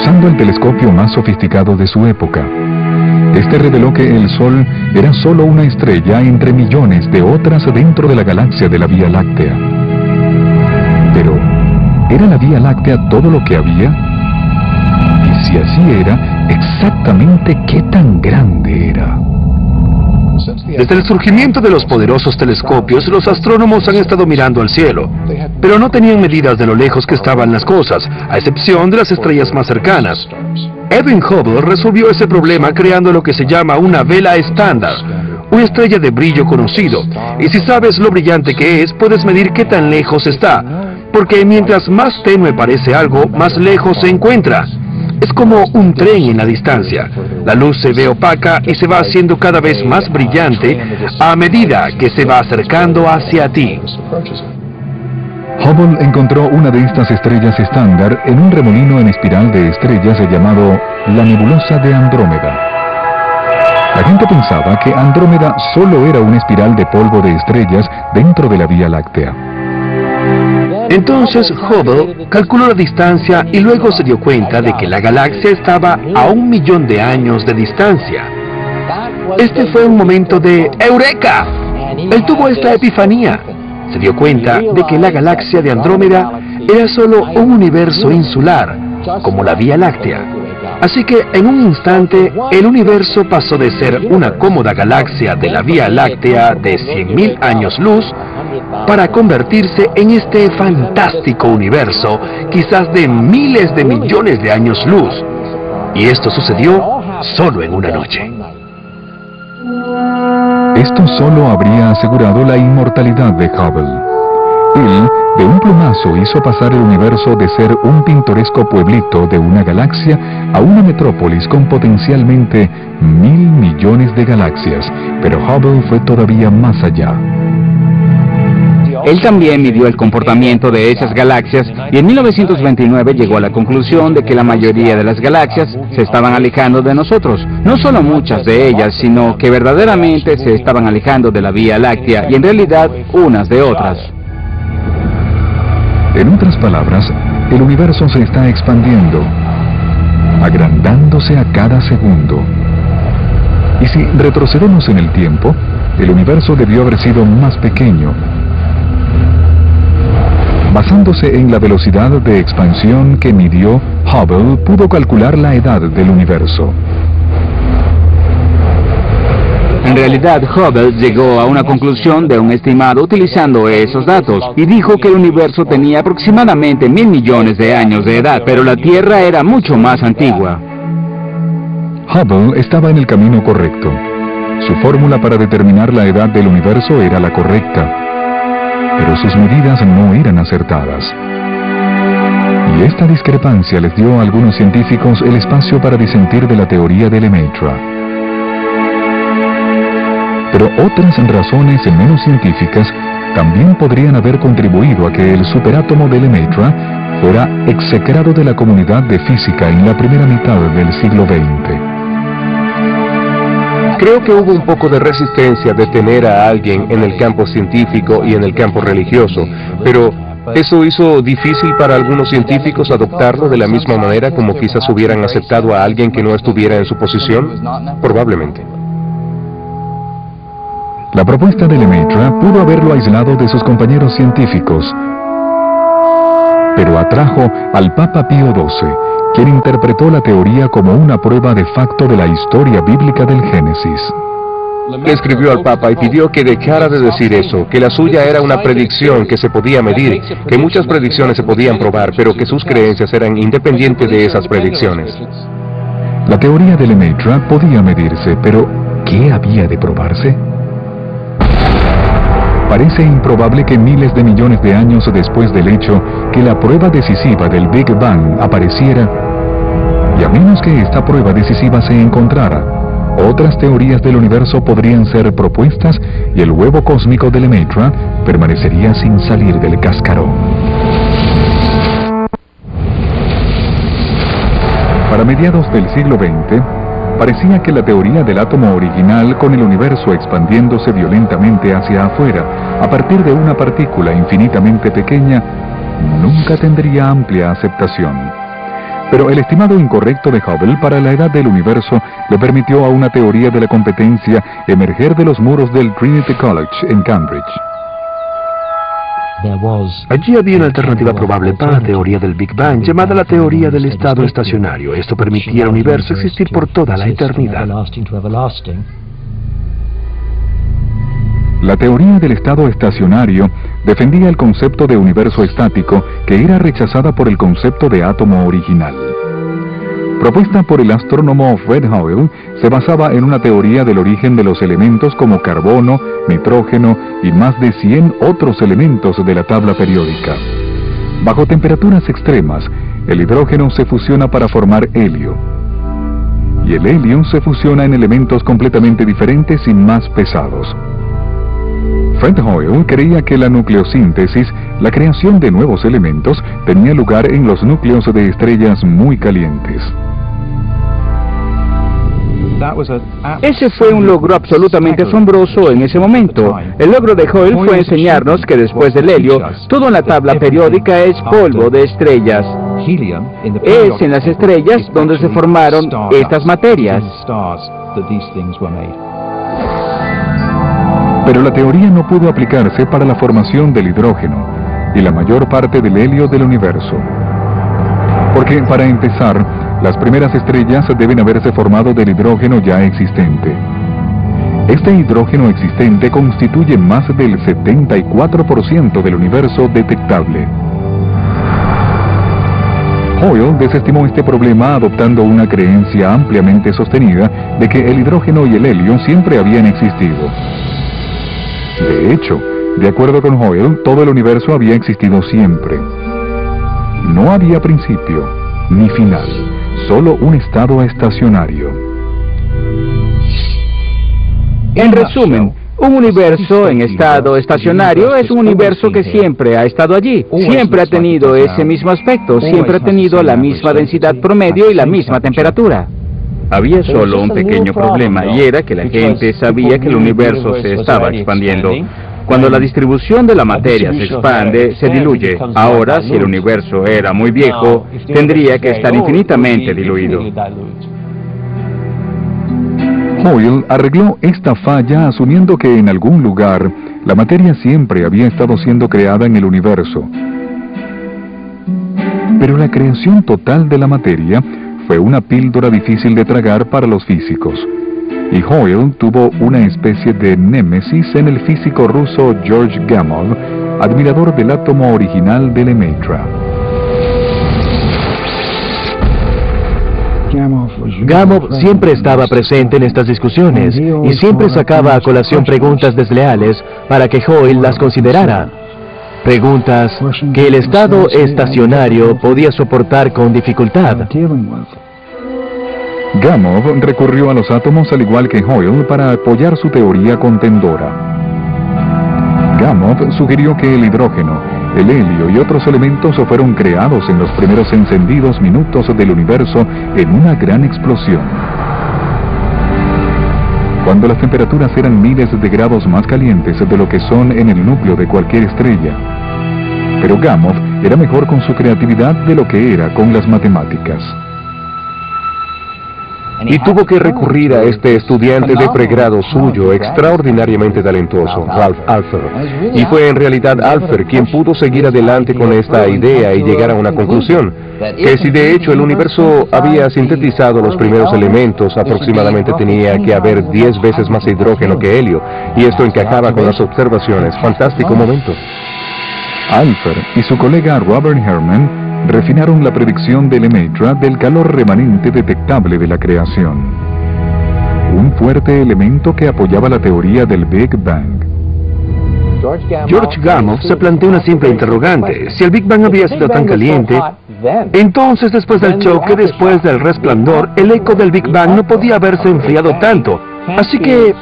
usando el telescopio más sofisticado de su época. Este reveló que el Sol era solo una estrella entre millones de otras dentro de la galaxia de la Vía Láctea. Pero, ¿era la Vía Láctea todo lo que había? Y si así era, exactamente qué tan grande era. Desde el surgimiento de los poderosos telescopios, los astrónomos han estado mirando al cielo, pero no tenían medidas de lo lejos que estaban las cosas, a excepción de las estrellas más cercanas. Edwin Hubble resolvió ese problema creando lo que se llama una vela estándar, una estrella de brillo conocido, y si sabes lo brillante que es, puedes medir qué tan lejos está, porque mientras más tenue parece algo, más lejos se encuentra. Es como un tren en la distancia. La luz se ve opaca y se va haciendo cada vez más brillante a medida que se va acercando hacia ti. Hubble encontró una de estas estrellas estándar en un remolino en espiral de estrellas llamado la nebulosa de Andrómeda. La gente pensaba que Andrómeda solo era una espiral de polvo de estrellas dentro de la Vía Láctea. Entonces Hubble calculó la distancia y luego se dio cuenta de que la galaxia estaba a 1 millón de años de distancia. Este fue un momento de ¡Eureka! Él tuvo esta epifanía. Se dio cuenta de que la galaxia de Andrómeda era solo un universo insular, como la Vía Láctea. Así que en un instante el universo pasó de ser una cómoda galaxia de la Vía Láctea de 100.000 años luz para convertirse en este fantástico universo, quizás de miles de millones de años luz. Y esto sucedió solo en una noche. Esto solo habría asegurado la inmortalidad de Hubble. Él, de un plumazo, hizo pasar el universo de ser un pintoresco pueblito de una galaxia a una metrópolis con potencialmente 1.000 millones de galaxias, pero Hubble fue todavía más allá. Él también midió el comportamiento de esas galaxias y en 1929 llegó a la conclusión de que la mayoría de las galaxias se estaban alejando de nosotros. No solo muchas de ellas, sino que verdaderamente se estaban alejando de la Vía Láctea y en realidad unas de otras. En otras palabras, el universo se está expandiendo, agrandándose a cada segundo. Y si retrocedemos en el tiempo, el universo debió haber sido más pequeño. Basándose en la velocidad de expansión que midió, Hubble pudo calcular la edad del universo. En realidad, Hubble llegó a una conclusión de un estimado utilizando esos datos y dijo que el universo tenía aproximadamente 1.000 millones de años de edad, pero la Tierra era mucho más antigua. Hubble estaba en el camino correcto. Su fórmula para determinar la edad del universo era la correcta, pero sus medidas no eran acertadas. Y esta discrepancia les dio a algunos científicos el espacio para disentir de la teoría de Lemaitre. Pero otras razones menos científicas también podrían haber contribuido a que el superátomo de Lemaitre fuera execrado de la comunidad de física en la primera mitad del siglo XX. Creo que hubo un poco de resistencia de tener a alguien en el campo científico y en el campo religioso, pero ¿eso hizo difícil para algunos científicos adoptarlo de la misma manera como quizás hubieran aceptado a alguien que no estuviera en su posición? Probablemente. La propuesta de Lemaitre pudo haberlo aislado de sus compañeros científicos, pero atrajo al Papa Pío XII, quien interpretó la teoría como una prueba de facto de la historia bíblica del Génesis. Le escribió al Papa y pidió que dejara de decir eso, que la suya era una predicción que se podía medir, que muchas predicciones se podían probar, pero que sus creencias eran independientes de esas predicciones. La teoría de Lemaitre podía medirse, pero ¿qué había de probarse? Parece improbable que miles de millones de años después del hecho que la prueba decisiva del Big Bang apareciera, y a menos que esta prueba decisiva se encontrara, otras teorías del universo podrían ser propuestas y el huevo cósmico de Lemaitre permanecería sin salir del cascarón. Para mediados del siglo XX, parecía que la teoría del átomo original, con el universo expandiéndose violentamente hacia afuera a partir de una partícula infinitamente pequeña, nunca tendría amplia aceptación. Pero el estimado incorrecto de Hubble para la edad del universo le permitió a una teoría de la competencia emerger de los muros del Trinity College en Cambridge. Allí había una alternativa probable para la teoría del Big Bang, llamada la teoría del estado estacionario. Esto permitía al universo existir por toda la eternidad. La teoría del estado estacionario defendía el concepto de universo estático, que era rechazada por el concepto de átomo original. Propuesta por el astrónomo Fred Hoyle, se basaba en una teoría del origen de los elementos como carbono, nitrógeno y más de 100 otros elementos de la tabla periódica. Bajo temperaturas extremas, el hidrógeno se fusiona para formar helio. Y el helio se fusiona en elementos completamente diferentes y más pesados. Fred Hoyle creía que la nucleosíntesis, la creación de nuevos elementos, tenía lugar en los núcleos de estrellas muy calientes. Ese fue un logro absolutamente asombroso en ese momento. El logro de Hoyle fue enseñarnos que después del helio, todo en la tabla periódica es polvo de estrellas. Es en las estrellas donde se formaron estas materias. Pero la teoría no pudo aplicarse para la formación del hidrógeno y la mayor parte del helio del universo. Porque, para empezar, las primeras estrellas deben haberse formado del hidrógeno ya existente. Este hidrógeno existente constituye más del 74% del universo detectable. Hoyle desestimó este problema adoptando una creencia ampliamente sostenida de que el hidrógeno y el helio siempre habían existido. De hecho, de acuerdo con Hoyle, todo el universo había existido siempre. No había principio, ni final, solo un estado estacionario. En resumen, un universo en estado estacionario es un universo que siempre ha estado allí, siempre ha tenido ese mismo aspecto, siempre ha tenido la misma densidad promedio y la misma temperatura. Había solo un pequeño problema, y era que la gente sabía que el universo se estaba expandiendo. Cuando la distribución de la materia se expande, se diluye. Ahora, si el universo era muy viejo, tendría que estar infinitamente diluido. Hoyle arregló esta falla asumiendo que en algún lugar la materia siempre había estado siendo creada en el universo. Pero la creación total de la materia fue una píldora difícil de tragar para los físicos, y Hoyle tuvo una especie de némesis en el físico ruso George Gamow, admirador del átomo original de Lemaitre. Gamow siempre estaba presente en estas discusiones y siempre sacaba a colación preguntas desleales para que Hoyle las considerara. Preguntas que el estado estacionario podía soportar con dificultad. Gamow recurrió a los átomos al igual que Hoyle para apoyar su teoría contendora. Gamow sugirió que el hidrógeno, el helio y otros elementos fueron creados en los primeros encendidos minutos del universo en una gran explosión. Cuando las temperaturas eran miles de grados más calientes de lo que son en el núcleo de cualquier estrella. Pero Gamow era mejor con su creatividad de lo que era con las matemáticas. Y tuvo que recurrir a este estudiante de pregrado suyo, extraordinariamente talentoso, Ralph Alpher. Y fue en realidad Alpher quien pudo seguir adelante con esta idea y llegar a una conclusión, que si de hecho el universo había sintetizado los primeros elementos, aproximadamente tenía que haber 10 veces más hidrógeno que helio, y esto encajaba con las observaciones. Fantástico momento. Alpher y su colega Robert Herman refinaron la predicción de Lemaitre del calor remanente detectable de la creación, un fuerte elemento que apoyaba la teoría del Big Bang. George Gamow se planteó una simple interrogante: si el Big Bang había sido tan caliente, entonces después del choque, después del resplandor, el eco del Big Bang no podía haberse enfriado tanto. Así que